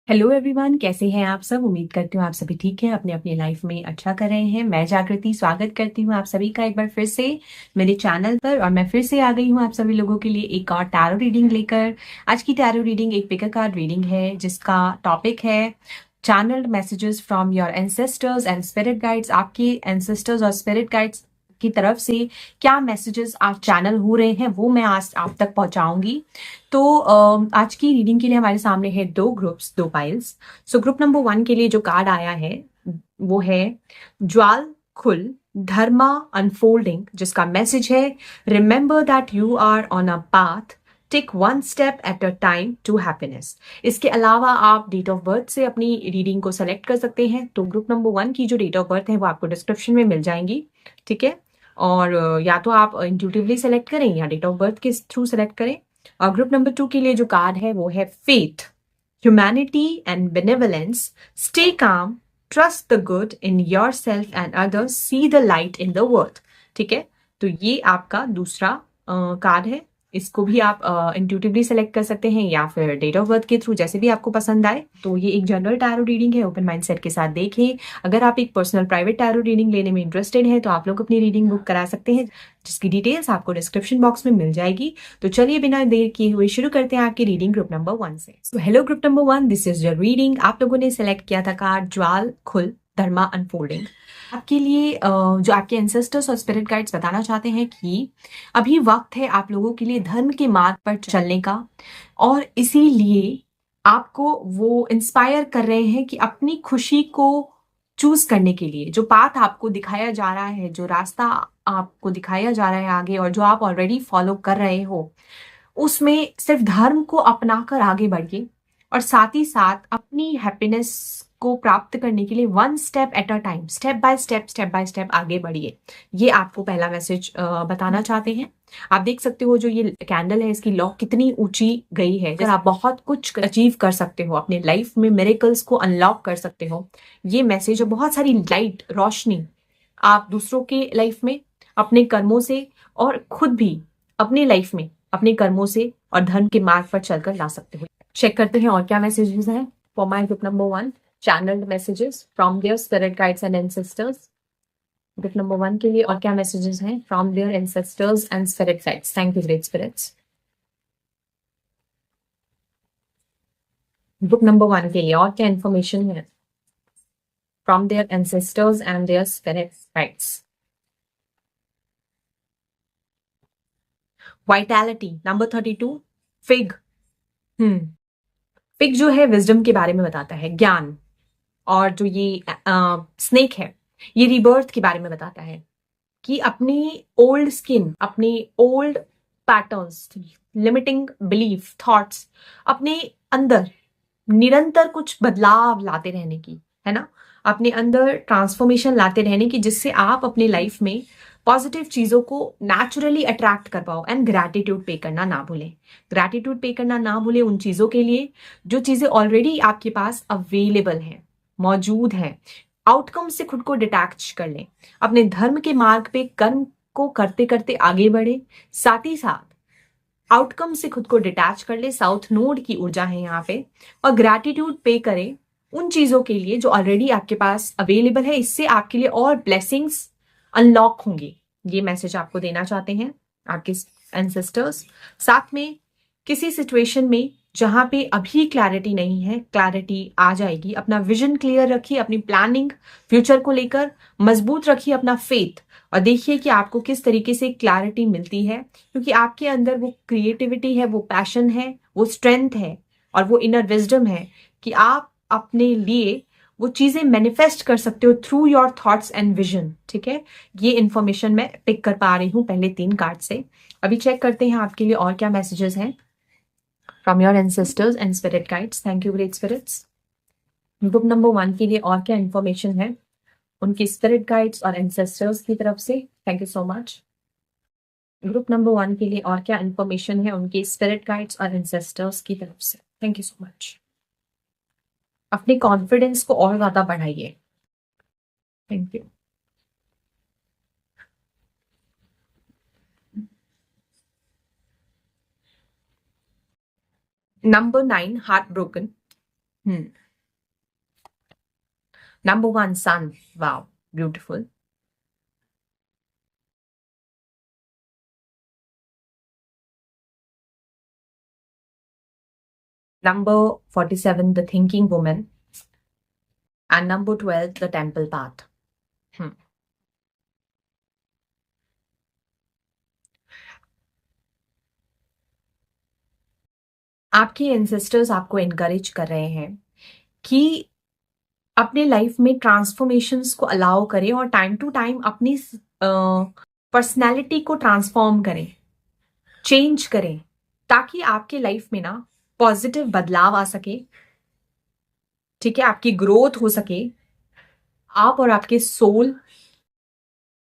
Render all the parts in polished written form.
Hello everyone, कैसे हैं आप सब। उम्मीद करती हूँ आप सभी ठीक हैं, अपने अपनी लाइफ में अच्छा कर रहे हैं। मैं जागृति स्वागत करती हूँ आप सभी का एक बार फिर से मेरे चैनल पर। और मैं फिर से आ गई हूँ आप सभी लोगों के लिए एक और टैरो रीडिंग लेकर। आज की टैरो रीडिंग एक पिकर कार्ड रीडिंग है जिसका टॉपिक है channelled messages from your ancestors and spirit guides. आपके एंसेस्टर्स और स्पिरिट गाइड्स की तरफ से क्या मैसेजेस आप चैनल हो रहे हैं वो मैं आज आप तक पहुंचाऊंगी। तो आज की रीडिंग के लिए हमारे सामने है दो ग्रुप्स, दो पाइल्स। सो ग्रुप नंबर 1 के लिए जो कार्ड आया है वो है ज्वाल खुल धर्मा अनफोल्डिंग, जिसका मैसेज है remember that you are on a path, take one step at a time to happiness. इसके अलावा आप डेट ऑफ बर्थ से अपनी रीडिंग को सेलेक्ट कर सकते हैं। तो ग्रुप नंबर 1 की जो डेट ऑफ बर्थ है वो आपको डिस्क्रिप्शन में मिल जाएंगी, ठीक है। और या तो आप इंट्यूटिवली सेलेक्ट करें या डेट ऑफ बर्थ के थ्रू सेलेक्ट करें। और ग्रुप नंबर 2 के लिए जो कार्ड है वो है faith, humanity and benevolence, stay calm, trust the good in your self and others, see the light in the world. ठीक है, तो ये आपका दूसरा कार्ड है। इसको भी आप इंट्यूटिवली सेलेक्ट कर सकते हैं या फिर डेट ऑफ बर्थ के थ्रू, जैसे भी आपको पसंद आए। तो ये एक जनरल टैरो रीडिंग है, ओपन माइंड सेट के साथ देखें। अगर आप एक पर्सनल प्राइवेट टैरो रीडिंग लेने में इंटरेस्टेड हैं तो आप लोग अपनी रीडिंग बुक करा सकते हैं, जिसकी डिटेल्स आपको डिस्क्रिप्शन बॉक्स में मिल जाएगी। तो चलिए बिना देर किए हुए शुरू करते हैं आपकी रीडिंग ग्रुप नंबर 1 से। तो hello group number 1, this is your reading. आप लोगों ने सेलेक्ट किया था कार्ड ज्वाल खुल धर्मा अनफोल्डिंग। आपके लिए जो आपके एंसेस्टर्स और स्पिरिट गाइड्स बताना चाहते हैं कि अभी वक्त है आप लोगों के लिए धर्म के मार्ग पर चलने का, और इसीलिए आपको वो इंस्पायर कर रहे हैं कि अपनी खुशी को चूज करने के लिए जो पाथ आपको दिखाया जा रहा है, जो रास्ता आपको दिखाया जा रहा है आगे, और जो आप ऑलरेडी फॉलो कर रहे हो, उसमें सिर्फ धर्म को अपनाकर आगे बढ़िए। और साथ ही साथ अपनी हैप्पीनेस को प्राप्त करने के लिए one step at a time, step by step आगे बढ़िए। ये आपको पहला मैसेज बताना चाहते हैं। आप देख सकते हो जो ये कैंडल है इसकी लॉ कितनी ऊंची गई है। अगर आप बहुत कुछ अचीव कर सकते हो अपने लाइफ में, मिरेकल्स को अनलॉक कर सकते हो, ये मैसेज है। बहुत सारी लाइट रोशनी आप दूसरों के लाइफ में अपने कर्मों से, और खुद भी अपने लाइफ में अपने कर्मों से और धर्म के मार्ग पर चलकर ला सकते हो। चेक करते हैं और क्या मैसेजेस हैं for my group number 1, channelled messages from their spirit guides and ancestors. Group number 1 के लिए और क्या मैसेजेस हैं from their ancestors and spirit guides. Thank you great spirits. Group number 1 के लिए और क्या इन्फॉर्मेशन है from their ancestors and their spirit guides. Vitality number 32, fig. Fig जो है विजडम के बारे में बताता है, ज्ञान। और जो ये स्नेक है ये रिबर्थ के बारे में बताता है कि अपनी ओल्ड स्किन, अपनी old patterns, limiting belief thoughts अपने अंदर निरंतर कुछ बदलाव लाते रहने की, है ना। अपने अंदर ट्रांसफॉर्मेशन लाते रहने की, जिससे आप अपने लाइफ में पॉजिटिव चीजों को नेचुरली अट्रैक्ट कर पाओ। एंड ग्रैटिट्यूड पे करना ना भूलें। ग्रैटिट्यूड पे करना ना भूलें उन चीजों के लिए जो चीजें ऑलरेडी आपके पास अवेलेबल हैं, मौजूद हैं। आउटकम से खुद को डिटैच कर लें। अपने धर्म के मार्ग पे कर्म को करते करते आगे बढ़े, साथ ही साथ आउटकम से खुद को डिटैच कर ले। साउथ नोड की ऊर्जा है यहाँ पे। और ग्रैटिट्यूड पे करें उन चीजों के लिए जो ऑलरेडी आपके पास अवेलेबल है। इससे आपके लिए और ब्लेसिंग्स अनलॉक होंगी। ये मैसेज आपको देना चाहते हैं आपके एंसेस्टर्स। साथ में किसी सिचुएशन में जहां पे अभी क्लैरिटी नहीं है, क्लैरिटी आ जाएगी। अपना विजन क्लियर रखिए, अपनी प्लानिंग फ्यूचर को लेकर मजबूत रखिए, अपना फेथ, और देखिए कि आपको किस तरीके से क्लैरिटी मिलती है। क्योंकि आपके अंदर वो क्रिएटिविटी है, वो पैशन है, वो स्ट्रेंथ है, और वो इनर विजडम है कि आप अपने लिए वो चीजें मैनिफेस्ट कर सकते हो through your thoughts and vision. ठीक है, ये इंफॉर्मेशन मैं पिक कर पा रही हूँ पहले 3 कार्ड से। अभी चेक करते हैं आपके लिए और क्या मैसेजेस हैं from your ancestors and spirit guides. Thank you great spirits. Group number 1 के लिए और क्या इंफॉर्मेशन है उनकी स्पिरिट गाइड्स और एंसेस्टर्स की तरफ से। Thank you so much. Group number 1 के लिए और क्या इंफॉर्मेशन है उनके स्पिरिट गाइड्स और एंसेस्टर्स की तरफ से। Thank you so much. अपने कॉन्फिडेंस को और ज्यादा बढ़ाइए। Thank you. Number 9, heart broken. Number one, sun. Wow, beautiful. Number 47, the thinking woman. And number 12, the temple path. आपके एंसेस्टर्स आपको एनकरेज कर रहे हैं कि अपने लाइफ में ट्रांसफॉर्मेशंस को अलाउ करें और टाइम टू टाइम अपनी पर्सनैलिटी को ट्रांसफॉर्म करें, चेंज करें, ताकि आपके लाइफ में ना पॉजिटिव बदलाव आ सके, ठीक है, आपकी ग्रोथ हो सके, आप और आपके सोल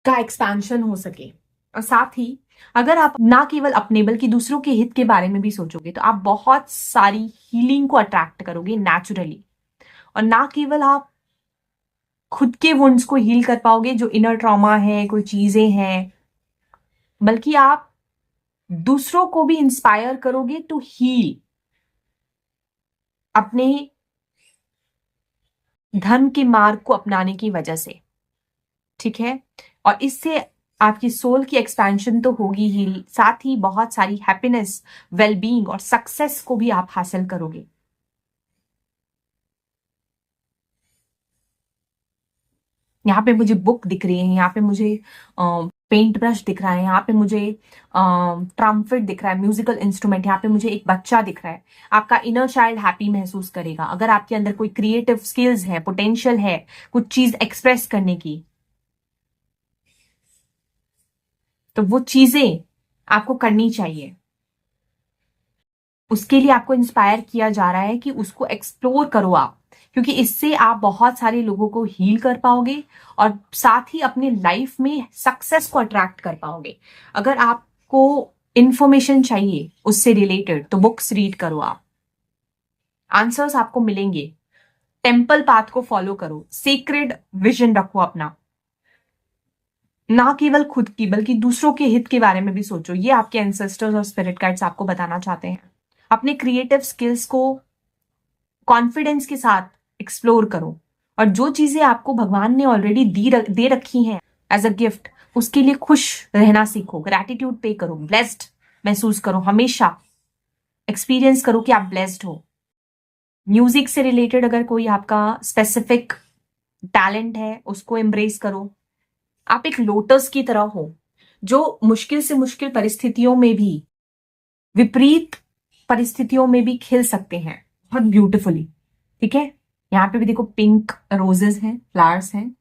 का एक्सपेंशन हो सके। और साथ ही अगर आप ना केवल अपने बल्कि दूसरों के हित के बारे में भी सोचोगे तो आप बहुत सारी हीलिंग को अट्रैक्ट करोगे नेचुरली। और ना केवल आप खुद के वुंड्स को हील कर पाओगे, जो इनर ट्रॉमा है, कोई चीजें हैं, बल्कि आप दूसरों को भी इंस्पायर करोगे टू हील अपने धर्म के मार्ग को अपनाने की वजह से, ठीक है। और इससे आपकी सोल की एक्सपेंशन तो होगी ही, साथ ही बहुत सारी हैप्पीनेस, वेलबींग और सक्सेस को भी आप हासिल करोगे। यहाँ पे मुझे बुक दिख रही है, यहाँ पे मुझे पेंट ब्रश दिख रहा है, यहाँ पे मुझे ट्रम्पेट दिख रहा है, म्यूजिकल इंस्ट्रूमेंट, यहाँ पे मुझे एक बच्चा दिख रहा है। आपका इनर चाइल्ड हैप्पी महसूस करेगा। अगर आपके अंदर कोई क्रिएटिव स्किल्स है, पोटेंशियल है कुछ चीज एक्सप्रेस करने की, तो वो चीजें आपको करनी चाहिए। उसके लिए आपको इंस्पायर किया जा रहा है कि उसको एक्सप्लोर करो आप, क्योंकि इससे आप बहुत सारे लोगों को हील कर पाओगे और साथ ही अपने लाइफ में सक्सेस को अट्रैक्ट कर पाओगे। अगर आपको इंफॉर्मेशन चाहिए उससे रिलेटेड तो बुक्स रीड करो, आप आंसर्स आपको मिलेंगे। टेम्पल पाथ को फॉलो करो, सीक्रेट विजन रखो अपना, ना केवल खुद की बल्कि दूसरों के हित के बारे में भी सोचो। ये आपके एंसेस्टर्स और स्पिरिट गाइड्स आपको बताना चाहते हैं। अपने क्रिएटिव स्किल्स को कॉन्फिडेंस के साथ एक्सप्लोर करो और जो चीजें आपको भगवान ने ऑलरेडी दे रखी हैं एज अ गिफ्ट, उसके लिए खुश रहना सीखो, ग्रैटिट्यूड पे करो, ब्लेस्ड महसूस करो, हमेशा एक्सपीरियंस करो कि आप ब्लेस्ड हो। म्यूजिक से रिलेटेड अगर कोई आपका स्पेसिफिक टैलेंट है उसको एम्ब्रेस करो। आप एक लोटस की तरह हो जो मुश्किल से मुश्किल परिस्थितियों में भी, विपरीत परिस्थितियों में भी खिल सकते हैं बहुत ब्यूटिफुली, ठीक है। यहाँ पे भी देखो पिंक रोजेस हैं, फ्लावर्स हैं,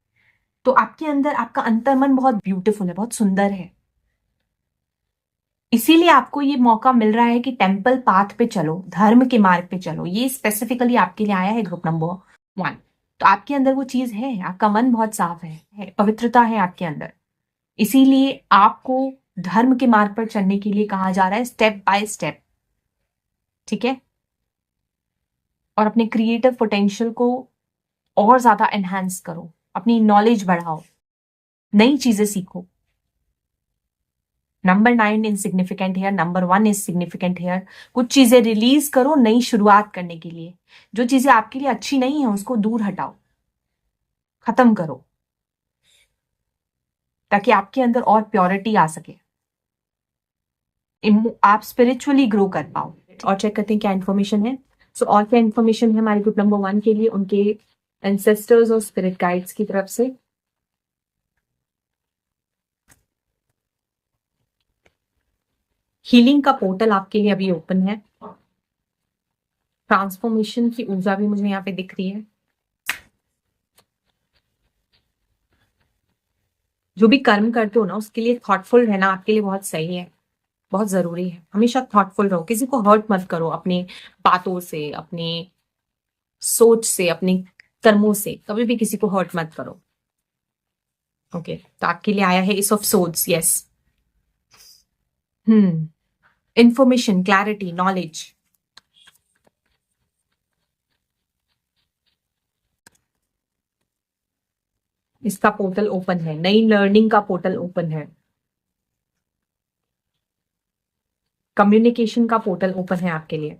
तो आपके अंदर आपका अंतर्मन बहुत ब्यूटीफुल है, बहुत सुंदर है। इसीलिए आपको ये मौका मिल रहा है कि टेम्पल पाथ पे चलो, धर्म के मार्ग पे चलो। ये स्पेसिफिकली आपके लिए आया है ग्रुप नंबर 1। तो आपके अंदर वो चीज है, आपका मन बहुत साफ है, पवित्रता है आपके अंदर। इसीलिए आपको धर्म के मार्ग पर चलने के लिए कहा जा रहा है, स्टेप बाय स्टेप, ठीक है। और अपने क्रिएटिव पोटेंशियल को और ज्यादा एनहांस करो, अपनी नॉलेज बढ़ाओ, नई चीजें सीखो। Number 9 insignificant here, number 1 is significant here. कुछ चीजें रिलीज करो नई शुरुआत करने के लिए। जो चीजें आपके लिए अच्छी नहीं है उसको दूर हटाओ, खत्म करो, ताकि आपके अंदर और प्योरिटी आ सके, आप स्पिरिचुअली ग्रो कर पाओ। और चेक करते हैं क्या इन्फॉर्मेशन है। सो और क्या इन्फॉर्मेशन है हमारे ग्रुप नंबर 1 के लिए उनके एंसेस्टर्स और स्पिरिट गाइड्स की तरफ से। हीलिंग का पोर्टल आपके लिए अभी ओपन है। ट्रांसफॉर्मेशन की ऊर्जा भी मुझे यहाँ पे दिख रही है। जो भी कर्म करते हो ना उसके लिए थॉटफुल रहना आपके लिए बहुत सही है, बहुत जरूरी है। हमेशा थॉटफुल रहो, किसी को हर्ट मत करो अपने बातों से, अपने सोच से, अपने कर्मों से, कभी भी किसी को हर्ट मत करो। ओके, तो आपके लिए आया है ace of swords. Yes, information, clarity, knowledge. इसका पोर्टल ओपन है, नई लर्निंग का पोर्टल ओपन है, कम्युनिकेशन का पोर्टल ओपन है आपके लिए।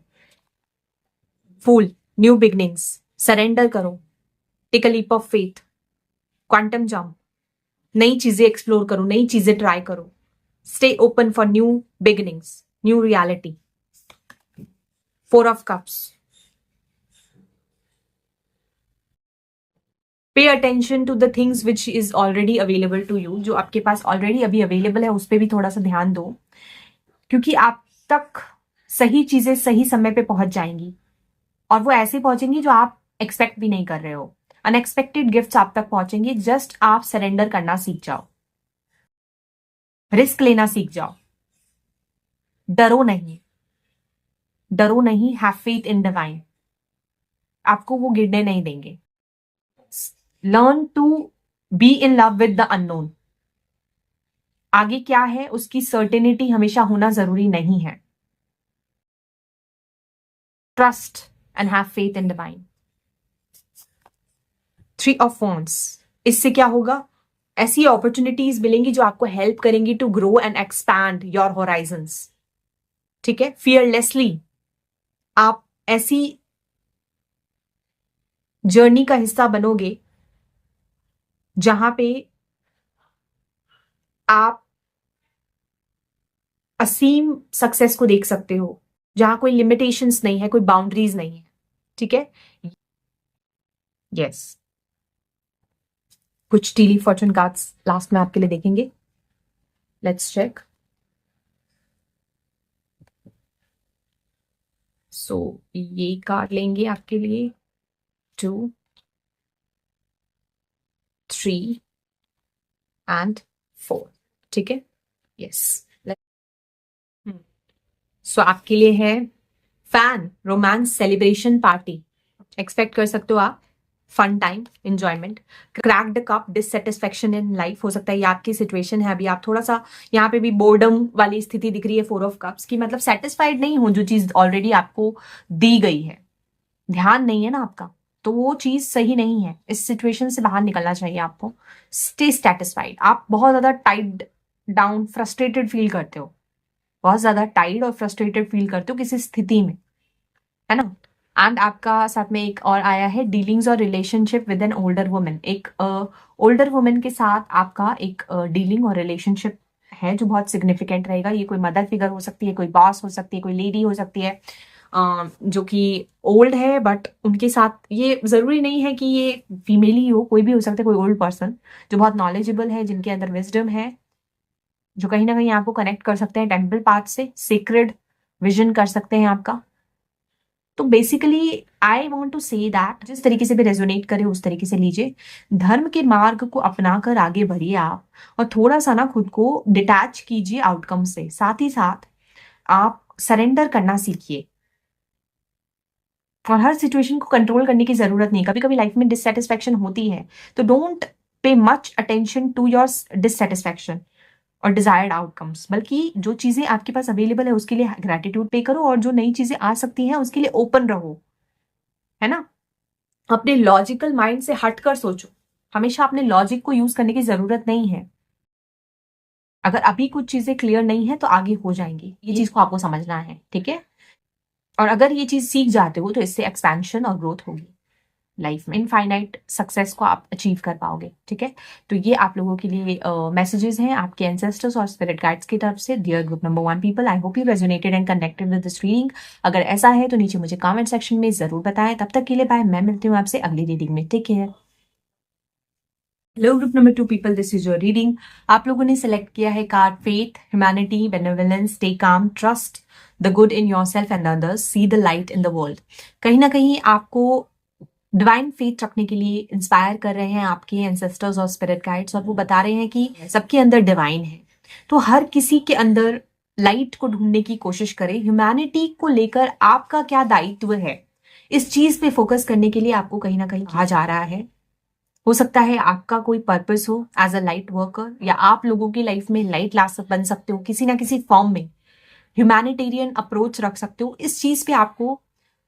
फूल, न्यू बिगनिंग्स, सरेंडर करो, take a leap of faith, quantum jump, नई चीजें एक्सप्लोर करो, नई चीजें ट्राई करो, stay open for new beginnings, new reality. 4 of cups, pay attention to the things which is already available to you, जो आपके पास already अभी अवेलेबल है उस पर भी थोड़ा सा ध्यान दो, क्योंकि आप तक सही चीजें सही समय पे पहुंच जाएंगी और वो ऐसे पहुंचेंगी जो आप एक्सपेक्ट भी नहीं कर रहे हो। अनएक्सपेक्टेड गिफ्ट्स आप तक पहुंचेंगे, जस्ट आप सरेंडर करना सीख जाओ, रिस्क लेना सीख जाओ, डरो नहीं, डरो नहीं, हैव फेथ इन डिवाइन, आपको वो गिरने नहीं देंगे। Learn to be in love with the unknown, आगे क्या है उसकी सर्टेनिटी हमेशा होना जरूरी नहीं है। Trust and have faith in divine. 3 of wands, इससे क्या होगा, ऐसी अपॉर्चुनिटीज मिलेंगी जो आपको हेल्प करेंगी to grow and expand your horizons. ठीक है, फियरलेसली आप ऐसी जर्नी का हिस्सा बनोगे जहां पे आप असीम सक्सेस को देख सकते हो, जहां कोई लिमिटेशंस नहीं है, कोई बाउंड्रीज नहीं है। ठीक है, यस। कुछ टीली फॉर्चून कार्ड्स लास्ट में आपके लिए देखेंगे, लेट्स चेक। सो ये कार्ड लेंगे आपके लिए, 2, 3 एंड 4। ठीक है, यस। सो आपके लिए है fun romance celebration party, expect कर सकते हो आप, fun time, enjoyment, cracked cup, dissatisfaction in life, हो सकता है ये आपकी सिचुएशन है अभी, आप थोड़ा सा यहाँ पे भी बोर्डम वाली स्थिति दिख रही है 4 ऑफ कप्स की, मतलब सेटिस्फाइड नहीं हो जो चीज ऑलरेडी आपको दी गई है, ध्यान नहीं है ना आपका, तो वो चीज सही नहीं है, इस सिचुएशन से बाहर निकलना चाहिए आपको। स्टे सेटिस्फाइड, आप बहुत ज्यादा टाइड डाउन फ्रस्ट्रेटेड फील करते हो, बहुत ज्यादा टाइड और फ्रस्ट्रेटेड फील करते हो किसी स्थिति में, है ना। एंड आपका साथ में एक और आया है डीलिंग्स और relationship with an older woman, एक ओल्डर वुमन के साथ आपका एक डीलिंग और रिलेशनशिप है जो बहुत सिग्निफिकेंट रहेगा। ये कोई मदर फिगर हो सकती है, कोई बॉस हो सकती है, कोई लेडी हो सकती है जो कि ओल्ड है, बट उनके साथ ये जरूरी नहीं है कि ये फीमेल ही हो, कोई भी हो सकता है, कोई ओल्ड पर्सन जो बहुत नॉलेजेबल है, जिनके अंदर विजडम है, जो कहीं ना कहीं आपको कनेक्ट कर सकते हैं टेम्पल पाथ से, सीक्रेट विजन कर सकते हैं आपका। तो basically I want to say that जिस तरीके से भी रेजोनेट करे उस तरीके से लीजिए, धर्म के मार्ग को अपनाकर आगे बढ़िए आप, और थोड़ा सा ना खुद को डिटैच कीजिए आउटकम से, साथ ही साथ आप सरेंडर करना सीखिए, और हर सिचुएशन को कंट्रोल करने की जरूरत नहीं, कभी कभी लाइफ में डिससेटिस्फेक्शन होती है, तो don't pay much attention to your dissatisfaction और डिजायर्ड आउटकम्स, बल्कि जो चीजें आपके पास अवेलेबल है उसके लिए ग्रेटिट्यूड पे करो, और जो नई चीजें आ सकती हैं उसके लिए ओपन रहो, है ना। अपने लॉजिकल माइंड से हटकर सोचो, हमेशा अपने लॉजिक को यूज करने की जरूरत नहीं है, अगर अभी कुछ चीजें क्लियर नहीं है तो आगे हो जाएंगी, ये चीज को आपको समझना है। ठीक है, और अगर ये चीज सीख जाते हो तो इससे एक्सपेंशन और ग्रोथ होगी लाइफ में, इनफाइनाइट सक्सेस को आप अचीव कर पाओगे। ठीक है, तो ये आप लोगों के लिए मैसेजेस हैं आपके एंसेस्टर्स और स्पिरिट गाइड्स की तरफ से। Dear group number 1 people, I hope you resonated and connected with this reading. अगर ऐसा है तो नीचे मुझे कमेंट सेक्शन में जरूर बताएं। तब तक के लिए बाय, मैं मिलती हूँ आपसे अगली रीडिंग में, take care. Hello group number 2 people, this is your reading. आप लोगों ने सेलेक्ट किया है card faith, humanity, benevolence, stay calm, trust the good in yourself and others, see the light in the world. कहीं ना कहीं आपको डिवाइन फेथ रखने के लिए इंस्पायर कर रहे हैं आपके एंसेस्टर्स और स्पिरिट गाइड्स, और वो बता रहे हैं कि सबके अंदर डिवाइन है, तो हर किसी के अंदर लाइट को ढूंढने की कोशिश करें। ह्यूमैनिटी को लेकर आपका क्या दायित्व है, इस चीज पे फोकस करने के लिए आपको कहीं ना कहीं कहा जा रहा है। हो सकता है आपका कोई पर्पस हो एज अ लाइट वर्कर, या आप लोगों की लाइफ में लाइट ला बन सकते हो किसी ना किसी फॉर्म में, ह्यूमैनिटेरियन अप्रोच रख सकते हो। इस चीज पे आपको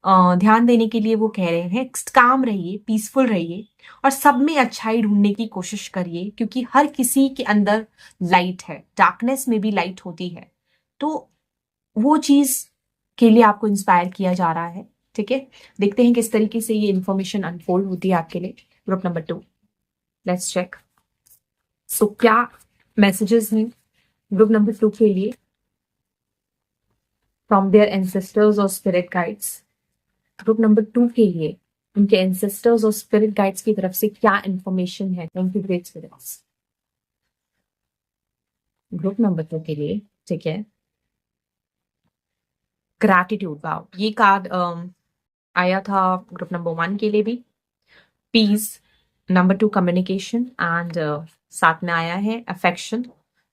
ध्यान देने के लिए वो कह रहे हैं, काम रहिए, पीसफुल रहिए, और सब में अच्छाई ढूंढने की कोशिश करिए, क्योंकि हर किसी के अंदर लाइट है, डार्कनेस में भी लाइट होती है। तो वो चीज के लिए आपको इंस्पायर किया जा रहा है। ठीक है, देखते हैं किस तरीके से ये इंफॉर्मेशन अनफोल्ड होती है आपके लिए। Group number 2, let's check. So क्या मैसेजेस हैं ग्रुप नंबर 2 के लिए फ्रॉम देयर एंसेस्टर्स और स्पिरिट गाइड्स? ग्रुप नंबर 2 के लिए उनके एंसेस्टर्स और स्पिरिट गाइड्स की तरफ से क्या इंफॉर्मेशन है? Thank you great spirits. Group number 2 के लिए, ठीक है, ग्रैटिट्यूड। वाओ, ये कार्ड आया था ग्रुप नंबर 1 के लिए भी। पीस, नंबर 2 कम्युनिकेशन एंड साथ में आया है अफेक्शन,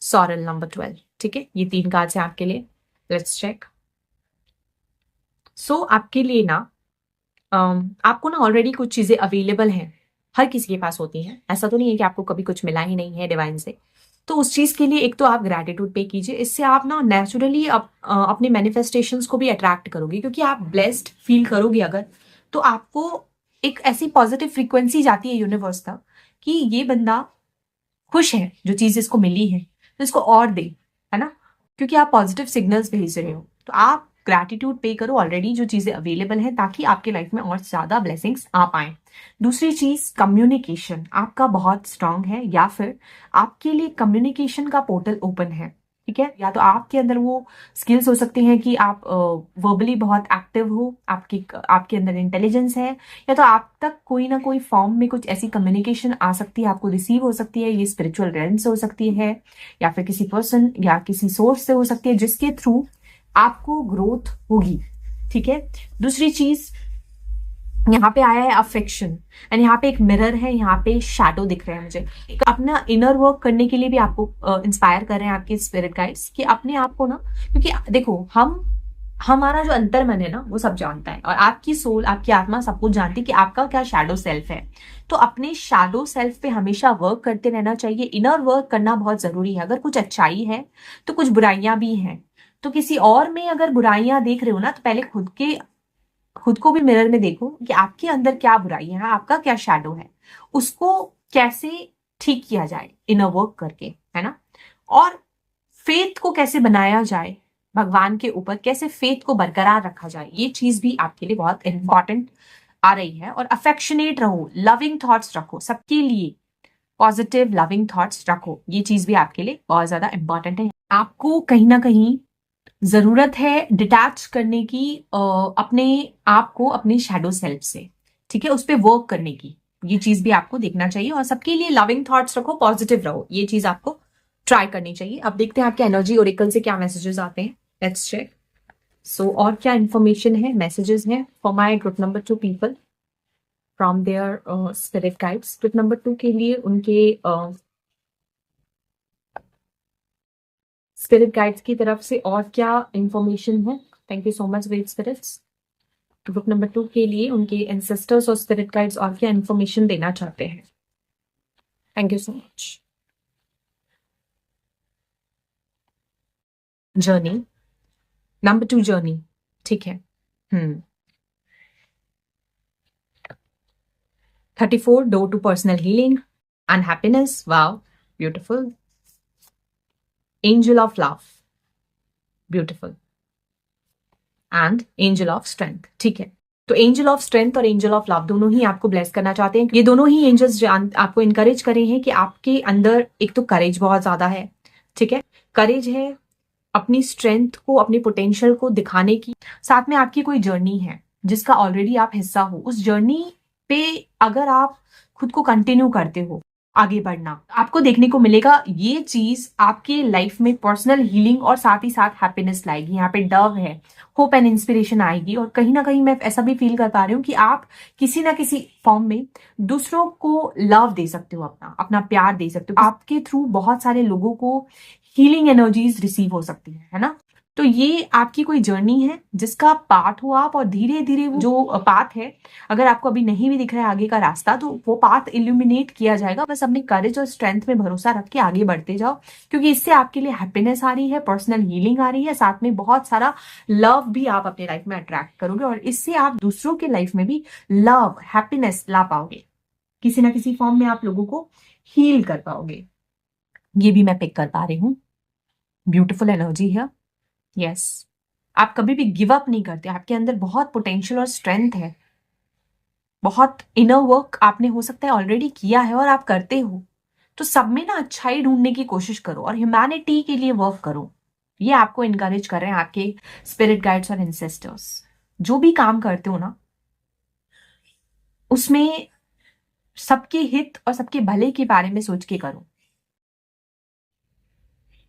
सॉरल नंबर 12। ठीक है, ये 3 कार्ड्स हैं आपके लिए। Let's check. सो आपके लिए ना आपको ना ऑलरेडी कुछ चीजें अवेलेबल हैं, हर किसी के पास होती हैं, ऐसा तो नहीं है कि आपको कभी कुछ मिला ही नहीं है डिवाइन से। तो उस चीज के लिए एक तो आप ग्रैटिट्यूड पे कीजिए, इससे आप ना नेचुरली अपने मैनिफेस्टेशंस को भी अट्रैक्ट करोगे, क्योंकि आप ब्लेस्ड फील करोगे अगर, तो आपको एक ऐसी पॉजिटिव फ्रीक्वेंसी जाती है यूनिवर्स तक कि ये बंदा खुश है जो चीज इसको मिली है तो इसको और दे, है ना, क्योंकि आप पॉजिटिव सिग्नल्स भेज रहे हो। तो आप ग्रैटिट्यूड पे करो ऑलरेडी जो चीजें अवेलेबल हैं, ताकि आपके लाइफ में और ज्यादा ब्लेसिंग्स आ पाए। दूसरी चीज, कम्युनिकेशन आपका बहुत स्ट्रांग है, या फिर आपके लिए कम्युनिकेशन का पोर्टल ओपन है। ठीक है, या तो आपके अंदर वो स्किल्स हो सकते हैं कि आप वर्बली बहुत एक्टिव हो, आपके अंदर इंटेलिजेंस है, या तो आप तक कोई ना कोई फॉर्म में कुछ ऐसी कम्युनिकेशन आ सकती है, आपको रिसीव हो सकती है। ये स्पिरिचुअल रेल्म से हो सकती है, या फिर किसी पर्सन या किसी सोर्स से हो सकती है, जिसके थ्रू आपको ग्रोथ होगी। ठीक है, दूसरी चीज यहाँ पे आया है अफेक्शन, एंड यहाँ पे एक मिरर है, यहाँ पे शैडो दिख रहे हैं मुझे। अपना इनर वर्क करने के लिए भी आपको इंस्पायर कर रहे हैं आपके स्पिरिट गाइड्स कि अपने आप को ना, क्योंकि देखो हमारा जो अंतर मन है ना वो सब जानता है, और आपकी सोल, आपकी आत्मा सब कुछ जानती है कि आपका क्या शैडो सेल्फ है। तो अपने शैडो सेल्फ पे हमेशा वर्क करते रहना चाहिए। इनर वर्क करना बहुत जरूरी है। अगर कुछ अच्छाई है तो कुछ बुराइयां भी हैं, तो किसी और में अगर बुराइयां देख रहे हो ना, तो पहले खुद को भी मिरर में देखो कि आपके अंदर क्या बुराई है, आपका क्या शैडो है, उसको कैसे ठीक किया जाए इनर वर्क करके, है ना। और फेथ को कैसे बनाया जाए, भगवान के ऊपर कैसे फेथ को बरकरार रखा जाए, ये चीज भी आपके लिए बहुत इंपॉर्टेंट आ रही है। और अफेक्शनेट रहो, लविंग थॉट्स रखो, सबके लिए पॉजिटिव लविंग थॉट्स रखो, ये चीज भी आपके लिए बहुत ज्यादा इंपॉर्टेंट है। आपको कहीं ना कहीं जरूरत है डिटैच करने की, अपने आप को अपने शैडो सेल्फ से, ठीक है, उस पर वर्क करने की, ये चीज भी आपको देखना चाहिए। और सबके लिए लविंग थॉट्स रखो, पॉजिटिव रहो, ये चीज आपको ट्राई करनी चाहिए। अब देखते हैं आपके एनर्जी ओरेकल से क्या मैसेजेस आते हैं। Let's check. सो और क्या इंफॉर्मेशन है, मैसेजेस हैं for my group number 2 people from their spirit guides. Group number 2 के लिए उनके स्पिरिट गाइड्स की तरफ से और क्या इंफॉर्मेशन है? Thank you so much great spirits. Group number 2 के लिए उनके एंसेस्टर्स और स्पिरिट गाइड्स और क्या इंफॉर्मेशन देना चाहते हैं? Thank you so much. Journey, number 2 journey, ठीक है। 34 door to personal healing and happiness. Wow, beautiful. Angel of love, beautiful. And angel of strength, ठीक है। तो एंजल ऑफ स्ट्रेंथ और एंजल ऑफ लव दोनों ही आपको ब्लेस करना चाहते हैं। ये दोनों ही एंजल्स आपको इनकरेज करे हैं कि आपके अंदर एक तो करेज बहुत ज्यादा है, ठीक है, करेज है अपनी स्ट्रेंथ को, अपनी पोटेंशियल को दिखाने की। साथ में आपकी कोई जर्नी है जिसका ऑलरेडी आप हिस्सा हो, उस जर्नी पे अगर आप खुद को कंटिन्यू करते हो, आगे बढ़ना, आपको देखने को मिलेगा ये चीज आपके लाइफ में पर्सनल हीलिंग और साथ ही साथ हैप्पीनेस लाएगी। यहाँ पे डव है, होप एंड इंस्पिरेशन आएगी। और कहीं ना कहीं मैं ऐसा भी फील कर पा रही हूँ कि आप किसी ना किसी फॉर्म में दूसरों को लव दे सकते हो, अपना अपना प्यार दे सकते हो। आपके थ्रू बहुत सारे लोगों को हीलिंग एनर्जीज रिसीव हो सकती है ना। तो ये आपकी कोई जर्नी है जिसका पार्ट हो आप, और धीरे धीरे जो पाथ है, अगर आपको अभी नहीं भी दिख रहा है आगे का रास्ता, तो वो पाथ इल्यूमिनेट किया जाएगा। बस अपने करेज और स्ट्रेंथ में भरोसा रख के आगे बढ़ते जाओ, क्योंकि इससे आपके लिए हैप्पीनेस आ रही है, पर्सनल हीलिंग आ रही है, साथ में बहुत सारा लव भी आप अपने लाइफ में अट्रैक्ट करोगे, और इससे आप दूसरों के लाइफ में भी लव, हैप्पीनेस ला पाओगे। किसी ना किसी फॉर्म में आप लोगों को हील कर पाओगे, ये भी मैं पिक कर पा रही हूँ। ब्यूटिफुल एनर्जी है, यस। आप कभी भी गिव अप नहीं करते, आपके अंदर बहुत पोटेंशियल और स्ट्रेंथ है, बहुत इनर वर्क आपने हो सकता है ऑलरेडी किया है और आप करते हो। तो सब में ना अच्छाई ढूंढने की कोशिश करो और ह्यूमैनिटी के लिए वर्क करो। ये आपको इनकरेज कर रहे हैं आपके स्पिरिट गाइड्स और एंसेस्टर्स। जो भी काम करते हो ना, उसमें सबके हित और सबके भले के बारे में सोच के करो।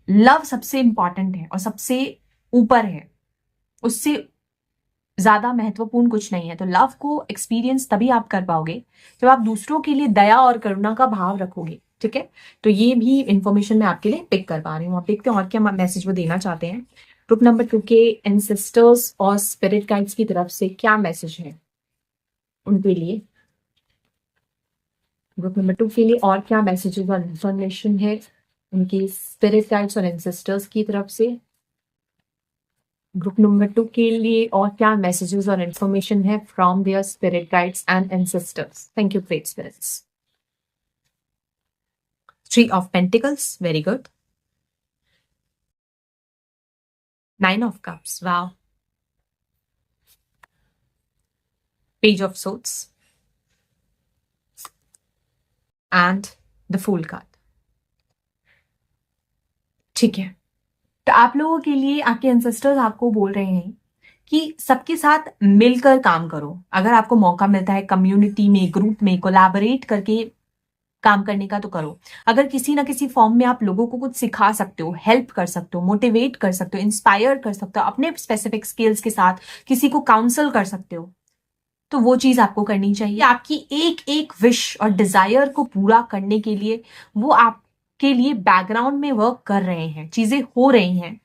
लव सबसे इंपॉर्टेंट है और सबसे ऊपर है, उससे ज्यादा महत्वपूर्ण कुछ नहीं है। तो लव को एक्सपीरियंस तभी आप कर पाओगे जब आप दूसरों के लिए दया और करुणा का भाव रखोगे। ठीक है, तो ये भी इंफॉर्मेशन मैं आपके लिए पिक कर पा रही हूँ। आप देखते हैं और क्या मैसेज वो देना चाहते हैं। ग्रुप नंबर 2 के एंसेस्टर्स और स्पिरिट गाइड्स की तरफ से क्या मैसेज है उनके लिए। ग्रुप नंबर 2 के लिए और क्या मैसेजेस और इंफॉर्मेशन है उनके स्पिरिट गाइड्स और एंसेस्टर्स की तरफ से। ग्रुप नंबर 2 के लिए और क्या मैसेजेस और इंफॉर्मेशन है from their spirit guides and ancestors. Thank you great spirits. 3 of Pentacles, very good. 9 of Cups, wow. Page of Swords and the Fool card. ठीक है, तो आप लोगों के लिए आपके एंसेस्टर्स आपको बोल रहे हैं कि सबके साथ मिलकर काम करो। अगर आपको मौका मिलता है कम्युनिटी में, ग्रुप में कोलैबोरेट करके काम करने का, तो करो। अगर किसी ना किसी फॉर्म में आप लोगों को कुछ सिखा सकते हो, हेल्प कर सकते हो, मोटिवेट कर सकते हो, इंस्पायर कर सकते हो, अपने स्पेसिफिक स्किल्स के साथ किसी को काउंसल कर सकते हो, तो वो चीज आपको करनी चाहिए। आपकी एक एक विश और डिजायर को पूरा करने के लिए वो आपके लिए बैकग्राउंड में वर्क कर रहे हैं, चीजें हो रही हैं,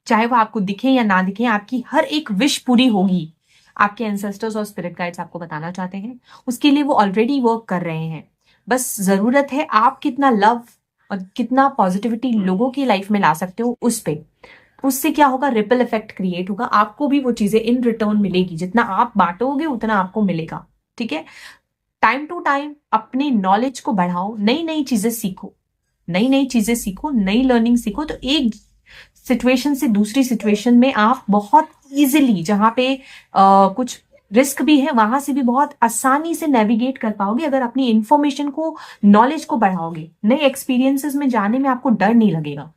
चाहे वो आपको दिखे या ना दिखे, आपकी हर एक विश पूरी होगी। आपके एंसेस्टर्स और स्पिरिट गाइड्स आपको बताना चाहते हैं उसके लिए वो ऑलरेडी वर्क कर रहे हैं। बस जरूरत है आप कितना लव और कितना पॉजिटिविटी लोगों की लाइफ में ला सकते हो उस पे। उससे क्या होगा, रिपल इफेक्ट क्रिएट होगा, आपको भी वो चीजें इन रिटर्न मिलेगी। जितना आप बांटोगे उतना आपको मिलेगा। ठीक है, टाइम टू टाइम अपने नॉलेज को बढ़ाओ, नई नई चीजें सीखो, नई नई चीजें सीखो, नई लर्निंग सीखो। तो एक सिचुएशन से दूसरी सिचुएशन में आप बहुत इजीली, जहां पे कुछ रिस्क भी है, वहां से भी बहुत आसानी से नेविगेट कर पाओगे अगर अपनी इंफॉर्मेशन को, नॉलेज को बढ़ाओगे। नए एक्सपीरियंसेस में जाने में आपको डर नहीं लगेगा,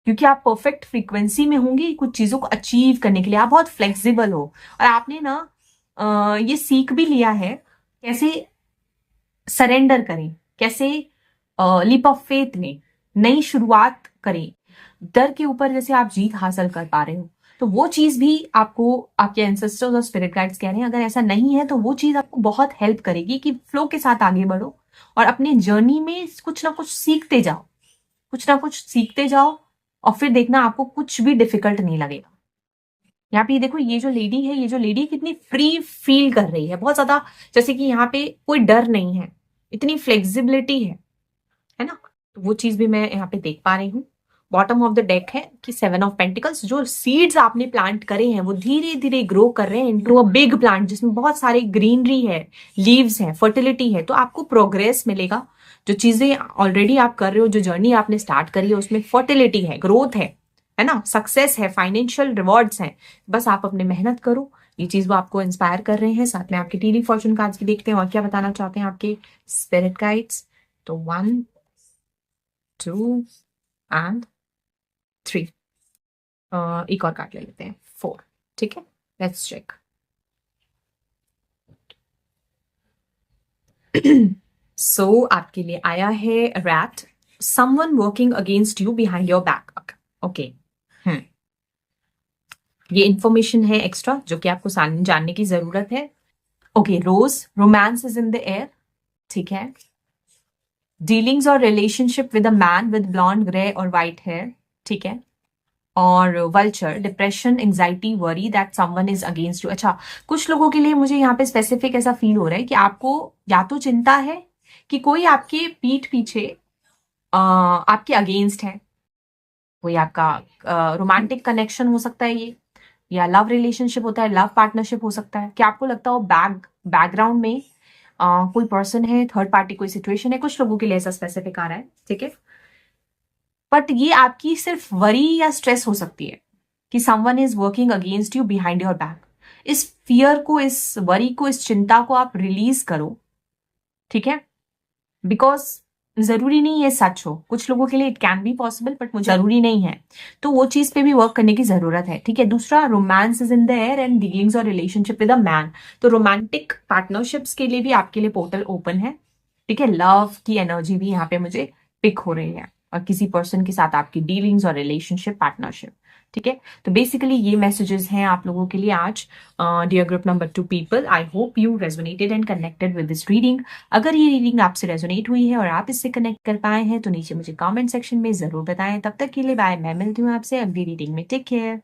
क्योंकि आप परफेक्ट फ्रीक्वेंसी में होंगे कुछ चीजों को अचीव करने के लिए। आप बहुत फ्लेक्सिबल हो और आपने ना ये सीख भी लिया है कैसे सरेंडर करें, कैसे लीप ऑफ फेथ लें, नई शुरुआत करें। डर के ऊपर जैसे आप जीत हासिल कर पा रहे हो, तो वो चीज भी आपको आपके एंसेस्टर्स और स्पिरिट गाइड्स कह रहे हैं। अगर ऐसा नहीं है तो वो चीज आपको बहुत हेल्प करेगी कि फ्लो के साथ आगे बढ़ो और अपने जर्नी में कुछ ना कुछ सीखते जाओ, कुछ ना कुछ सीखते जाओ, और फिर देखना आपको कुछ भी डिफिकल्ट नहीं लगेगा। यहाँ पे देखो, ये जो लेडी है, ये जो लेडी कितनी फ्री फील कर रही है, बहुत ज्यादा, जैसे कि यहाँ पे कोई डर नहीं है, इतनी फ्लेक्सिबिलिटी है ना। तो वो चीज भी मैं यहाँ पे देख पा रही हूँ। बॉटम ऑफ द डेक है कि 7 ऑफ पेंटिकल्स, जो सीड्स आपने प्लांट करे हैं वो धीरे धीरे ग्रो कर रहे हैं इनटू अ बिग प्लांट, जिसमें बहुत सारे ग्रीनरी है, लीव्स है, फर्टिलिटी है। तो आपको प्रोग्रेस मिलेगा। जो चीजें ऑलरेडी आप कर रहे हो, जो जर्नी आपने स्टार्ट करी है, उसमें फर्टिलिटी है, ग्रोथ है ना, सक्सेस है, फाइनेंशियल रिवॉर्ड्स हैं। बस आप अपने मेहनत करो, ये चीज वो आपको इंस्पायर कर रहे हैं। साथ में आपके टीली फॉर्चून कार्ड्स भी देखते हैं और क्या बताना चाहते हैं आपके स्पिरिट गाइड्स। तो 1 2 एंड 3। एक और कार्ड ले लेते हैं, 4। ठीक है, लेट्स चेक। सो आपके लिए आया है rat, someone working against you behind your back. Okay, ये इंफॉर्मेशन है एक्स्ट्रा जो कि आपको जानने की जरूरत है। Okay, rose, romance is in the air. ठीक है, डीलिंग्स और relationship with a man with blond, grey और व्हाइट हेयर। ठीक है, और vulture, depression, anxiety, worry that someone is against you. अच्छा, कुछ लोगों के लिए मुझे यहाँ पे स्पेसिफिक ऐसा फील हो रहा है कि आपको या तो चिंता है कि कोई आपके पीठ पीछे आपके अगेंस्ट है, कोई आपका रोमांटिक कनेक्शन हो सकता है ये, या लव रिलेशनशिप होता है, लव पार्टनरशिप हो सकता है। क्या आपको लगता हो बैकग्राउंड में कोई पर्सन है, थर्ड पार्टी कोई सिचुएशन है। कुछ लोगों के लिए ऐसा स्पेसिफिक आ रहा है। ठीक है, बट ये आपकी सिर्फ वरी या स्ट्रेस हो सकती है, कि someone is working against you behind your back. इस फियर को, इस वरी को, इस चिंता को आप रिलीज करो, ठीक है? बिकॉज जरूरी नहीं है सच हो, कुछ लोगों के लिए it can be possible, but मुझे जरूरी नहीं है, तो वो चीज पे भी वर्क करने की जरूरत है, ठीक है? दूसरा, romance is in the air and dealings और रिलेशनशिप विद अ मैन। तो रोमांटिक पार्टनरशिप्स के लिए भी आपके लिए पोर्टल ओपन है, ठीक है? लव की एनर्जी भी यहाँ पे मुझे पिक हो रही है, और किसी पर्सन के साथ आपकी डीलिंग्स और रिलेशनशिप, पार्टनरशिप, ठीक है? तो बेसिकली ये मैसेजेस हैं आप लोगों के लिए आज, dear group number 2 people. I hope you resonated and connected with this reading. अगर ये रीडिंग आपसे रेजोनेट हुई है और आप इससे कनेक्ट कर पाए हैं तो नीचे मुझे कमेंट सेक्शन में जरूर बताएं। तब तक के लिए बाय, मैं मिलती हूँ आपसे अगली रीडिंग में। Take care.